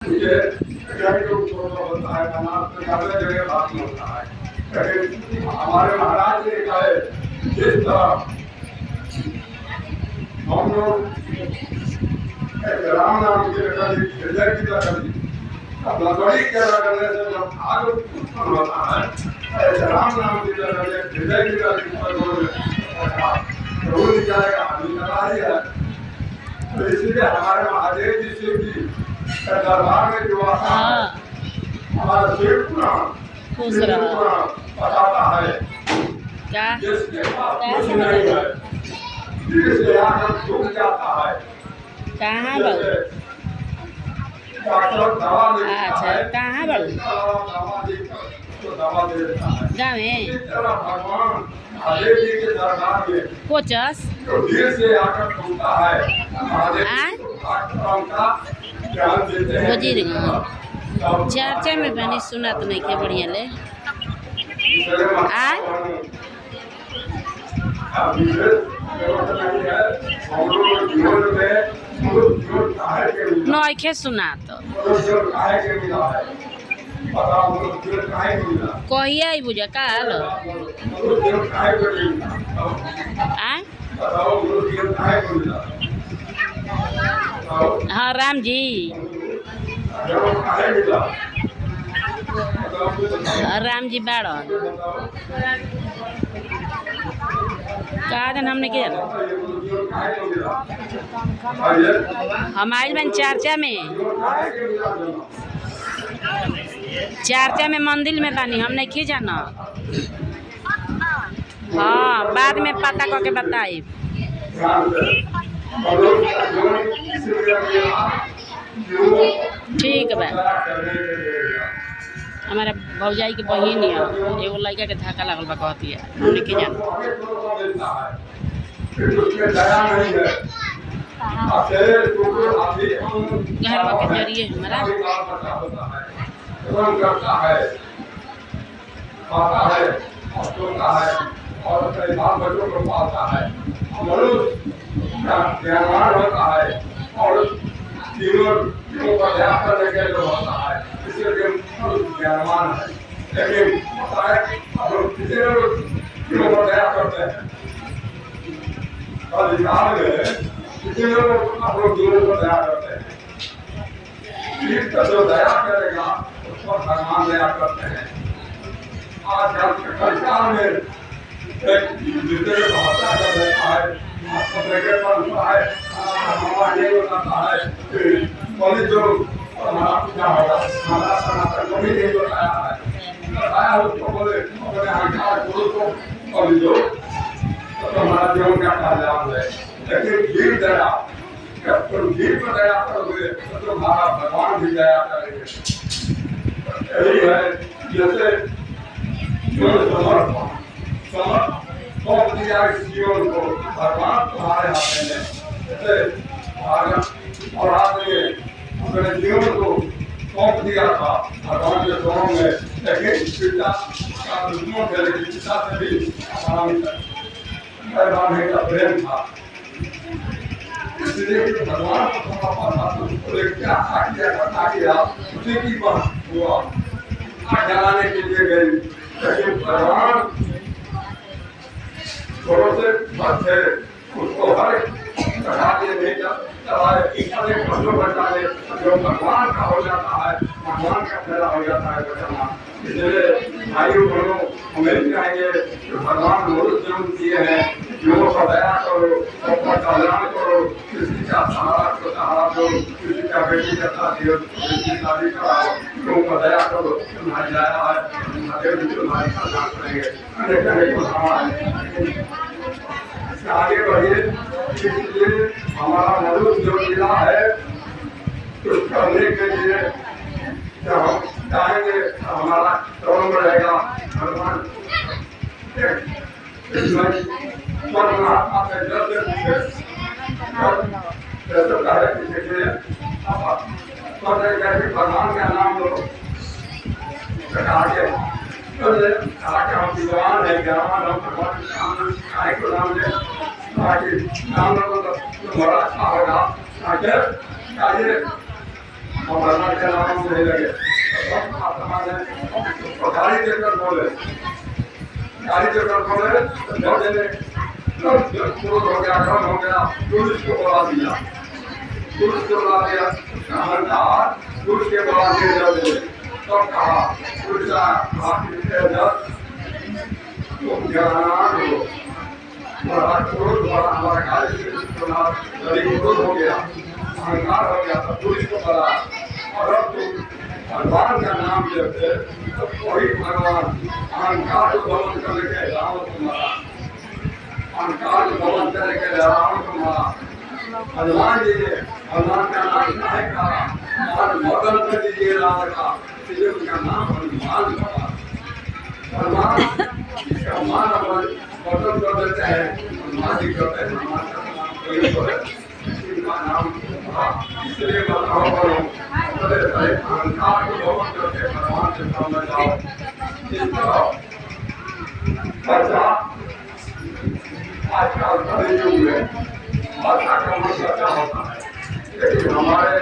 ये के ऊपर होता है, समाज में ज़्यादा जगह बात में होता है। लेकिन हमारे महाराज ने कहा है, जिस तरह हम लोग एक राम नाम की रखा हृदय की तरह अब लकड़ी के रखने से जब आग उत्पन्न होता है, ऐसे राम नाम की तरह हृदय की तरह रोज जाएगा अधिकारी है। तो इसलिए हमारे महादेव जी से भी दरबार में जो आता है हमारा शिव पुराण बताता है जिसके पास कुछ नहीं है जिससे आकर झुक जाता है। कहाँ बल दवा अच्छा कहाँ बल दवा दे देता है। गाँव इसी तरह भगवान महादेव जी के दरबार में कोचस जो धीरे से आकर पहुंचता है महादेव का ज्ञान देते हैं। वजीर चर्चा में बनी सुना तो नहीं के बढ़िया ले आ नौखे सुना तो कहिए आई बुझा काल हाँ राम जी राम जी बाड़न कहा दिन हमने किया हम आइल बन चर्चा में मंदिर में बानी हम नहीं की जाना। हाँ बाद में पता करके बताई। ठीक बा हमारा भौजाई के बहिन है एगो लड़का के धक्का लगल बा कहती है हमने के जान घर के जरिए हमारा और अपने बाल बच्चों को पालता है मनुष्य ज्ञानवान होता है और तीनों का ध्यान करने के लिए होता है इसलिए ज्ञानवान है। लेकिन किसी तीनों का दया करते हैं और निकाल में किसी लोग आप लोग तीनों को दया करते हैं। जीव का जो दया करेगा उस पर भगवान दया करते हैं। आज कल में जितने भाषा कर रहता है जो क्या होगा हमारा सनातन को भी नहीं बताया है बताया उसको बोले अपने अहंकार गुरु को और जो तो हमारा जीवन का कल्याण है। लेकिन जीव दया जब तुम जीव पर दया करोगे तो तुम्हारा भगवान भी दया करेंगे। यही है जैसे जीवन को भगवान तुम्हारे हाथ में जैसे और आपने अपने जीवन को सौंप दिया था भगवान के चरणों में। लेकिन पिता का दुश्मन थे लेकिन पिता से भी का प्रेम था इसलिए भगवान को समर्पण था तो उसको क्या किया उसी की बात हुआ आग जलाने के लिए गई। लेकिन भगवान थोड़ों से मत है उसको हर चढ़ा के भेजा चलाए अनेक पशु बचा ले जो भगवान का हो जाता है भगवान का पैदा हो जाता है बचाना। इसलिए भाइयों बहनों हमें चाहेंगे जो भगवान मनुष्य जन्म दिए हैं लोगों का दया करो सबका कल्याण करो किसी का सहारा को सहारा दो किसी का बेटी का शादी हो किसी की शादी कराओ लोगों का दया करो तुम्हारी दया है तुम्हारे तुम्हारी कल्याण करेंगे अनेक अनेक सहारा आगे बढ़िए। इसलिए हमारा मनुष्य जो मिला है कुछ करने के लिए जब हम चाहेंगे हमारा श्रम रहेगा भगवान भगवान का नाम लो आगे हम विद्वान है ज्ञान हम भगवान को नाम ले नाम लोगों को बड़ा अच्छा होगा आगे और भगवान के नाम नहीं लगे तो गाड़ी देकर बोले क्रोध हो गया, गम हो गया, पुरुष को बोला दिया, पुरुष को बोला दिया, पुरुष के बोला दिया, तब कहा पुरुष तुम ज्ञान हो, क्रोध वाला हमारा कार्य क्रोध हो गया, अहंकार हो गया, तो पुरुष को बोला और अब तुम भगवान का नाम लेते तो वही भगवान अहंकार को दमन करने के राम तुम्हारा, अहंकार को दमन करने के राम तुम्हारा। हनुमान जी ने भगवान का नाम नहीं कहा और मदन कर दीजिए राम का, इसलिए उनका नाम हनुमान पड़ा। हनुमान इसका मान मदन कर देते हैं, हनुमान जी करते हैं, हनुमान का नाम कोई करे इनका नाम इसलिए बताओ अहंकार को दमन करके भगवान के सामने जाओ। इस तरह बच्चा आजकल बड़े युग में बच्चा का मन सच्चा होता है, लेकिन हमारे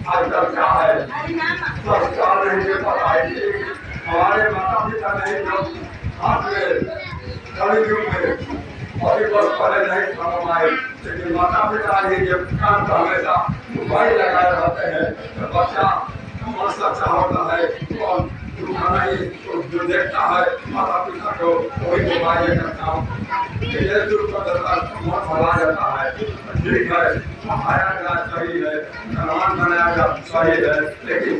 आजकल क्या है संस्कार नहीं दे पा रहा है। हमारे माता पिता नहीं जब हाथ में बड़े युग में अभी बस पहले नहीं समझ आए, लेकिन माता पिता ही जब कान पर हमेशा मोबाइल लगाए रहते हैं तो बच्चा मन सच्चा होता है और नहीं जो देखता है माता पिता को वही मोबाइल का काम ये शुरू कर देता है, मन भला जाता है। ठीक है, पढ़ाया गया सही है, कमान बनाया गया सही है, लेकिन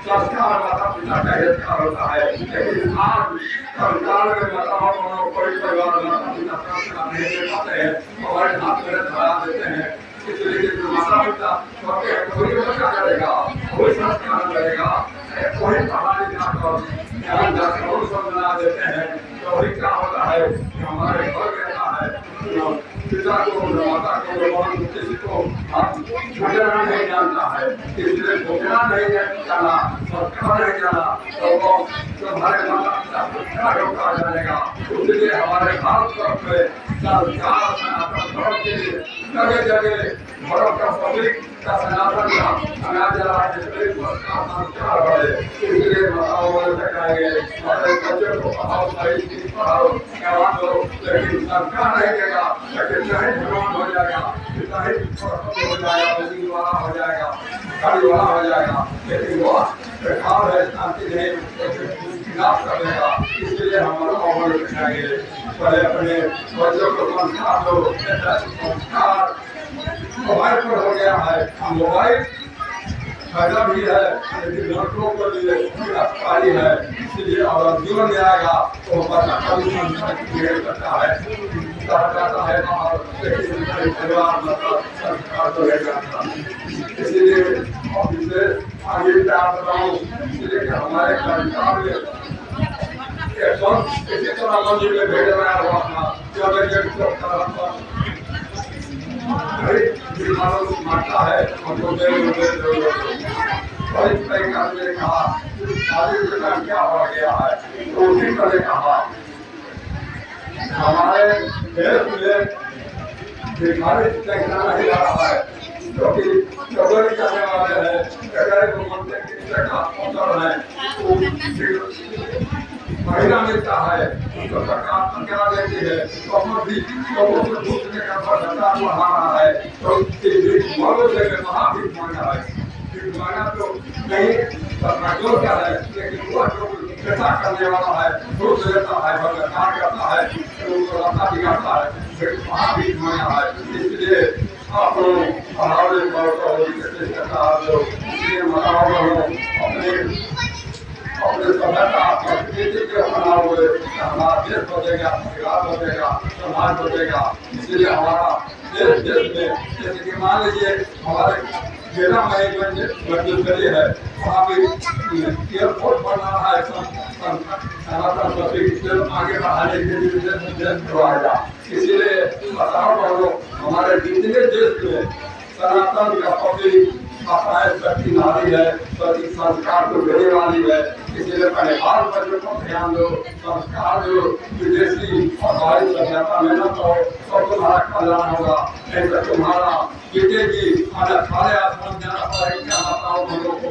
संस्कार माता पिता का हितकार होता है। लेकिन आज संस्कार में बताओ कोई परिवार माता पिता संस्कार नहीं दे पाते हैं, हमारे हाथ में धरा देते हैं। इसलिए जो माता पिता कोई बच्चा करेगा, कोई संस्कार करेगा, कोई पढ़ा लिखा कर ज्ञान जाकर बना देते हैं, तो वही क्या होता है हमारे घर रहता है पिता को माता को भगवान किसी को भोजना नहीं जानता है, इसलिए भोजना नहीं जाना संस्कार नहीं जाना तो वो हमारे माता पिता का जानेगा। इसलिए हमारे भारत में संस्कार सनातन धर्म के लिए जगह जगह धर्म का पब्लिक का सनातन का अनाज संस्कार बढ़े। इसलिए बताओ सिखाएंगे हमारे बच्चों को पढ़ाओ, सही पढ़ाओ, ज्ञान दो, लेकिन संस्कार नहीं देगा लेकिन नहीं भगवान हो जाएगा, नहीं हो जाएगा, बिजली वाला हो जाएगा, गाड़ी वाला हो जाएगा, लेकिन वो बेकार है, शांति नहीं विनाश कर देगा। इसलिए हमारा माहौल सिखाएंगे पहले अपने बच्चों को संस्कार दो। संस्कार मोबाइल पर हो गया है, मोबाइल फायदा भी है लेकिन लड़कों को लिए गिरफ्तारी है, इसलिए अगर जीवन में आएगा तो बच्चा कभी संस्कार करता है, जाता है बाहर, लेकिन परिवार मतलब संस्कार तो ले जाता है। इसलिए इससे आगे प्यार बताऊँ, इसलिए हमारे संस्कार में इसी तरह मंदिर में भेज रहा हुआ था मारता है हमको कहा आगे क्या हो गया है, तो उसी तरह कहा हमारे देश में बीमारी देखना नहीं आ रहा है, क्योंकि चौधरी करने वाले हैं को मनते महिला मिलता है तो सरकार संख्या देती है तो भी लोगों को दूसरे का बढ़ा रहा है, तो महाभीख मांगा है, मांगा तो नहीं जो क्या है, लेकिन वो जो पैसा करने वाला है दूध लेता है, भ्रष्टाचार करता है, तो रास्ता बिगाड़ता है, महाभीख मांगा है। इसलिए आप अपने सभ्यता संस्कृति के अपना हुए हमारा देश बचेगा, परिवार बचेगा, समाज बचेगा। इसलिए हमारा देश में जैसे कि मान लीजिए हमारे जिला मैनेजमेंट है, वहाँ भी एयरपोर्ट बन रहा है, आगे बढ़ाने के लिए करवाएगा। इसीलिए बताओ हमारे जितने देश में सनातन का पब्लिक शक्ति नारी है, सती संस्कार को देने वाली है, इसलिए परिवार पर जो ध्यान दो, संस्कार दो, विदेशी और बाहरी सभ्यता में न तो तुम्हारा कल्याण होगा, नहीं तो तुम्हारा गिरेगी। सारे आश्रम जाना पड़ेगा, क्या बताओ हम लोग को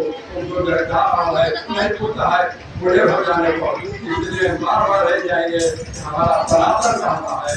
जो जा रहा है नहीं पूछता है बूढ़े हो जाने पर, इसलिए बार बार रह जाएंगे। हमारा सनातन कहता है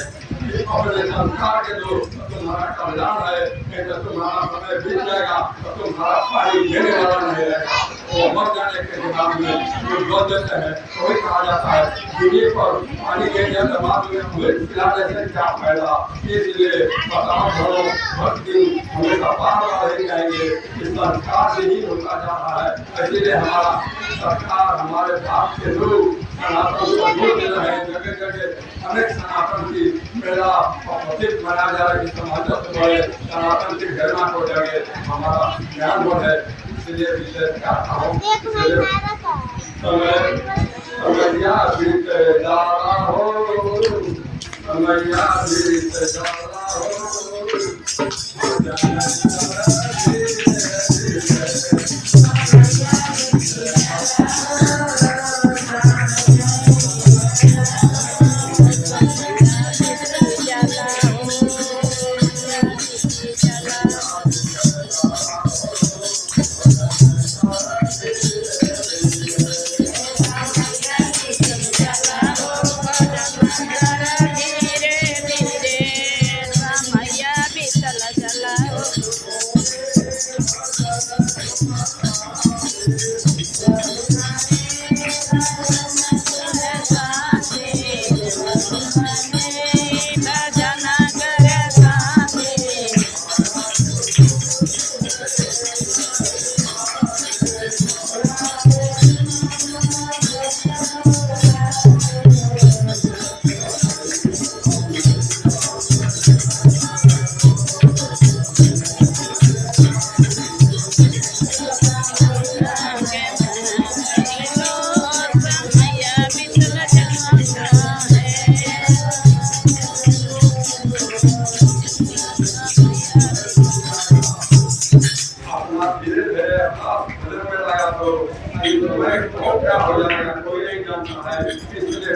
अपने संस्कार के जो तुम्हारा कल्याण है, नहीं तो तुम्हारा समय बीत जाएगा तो तुम्हारा पानी देने वाला नहीं रहेगा। वो मर जाने के दिमाग में जो बोल देते हैं वही कहा जाता है गिरी पर पानी देने के बाद में हमें पिलाने से क्या फायदा। इसलिए बताओ घरों भक्ति हमेशा बार बार रह जाएंगे। इस संस्कार से ही होता जा रहा है। इसलिए हमारा सरकार, हमारे बाप के लोग सनातन को बोल रहे हैं, जगह जगह अनेक सनातन की मेला प्रतीक मनाया जा रहा है कि समाज बढ़े, सनातन की घृणा हो जाए, हमारा ज्ञान बढ़े। इसलिए विशेष क्या समैया बीत जा रहा हो, समैया बीत जा रहा क्या हो जाएगा कोई नहीं जानता है। इसलिए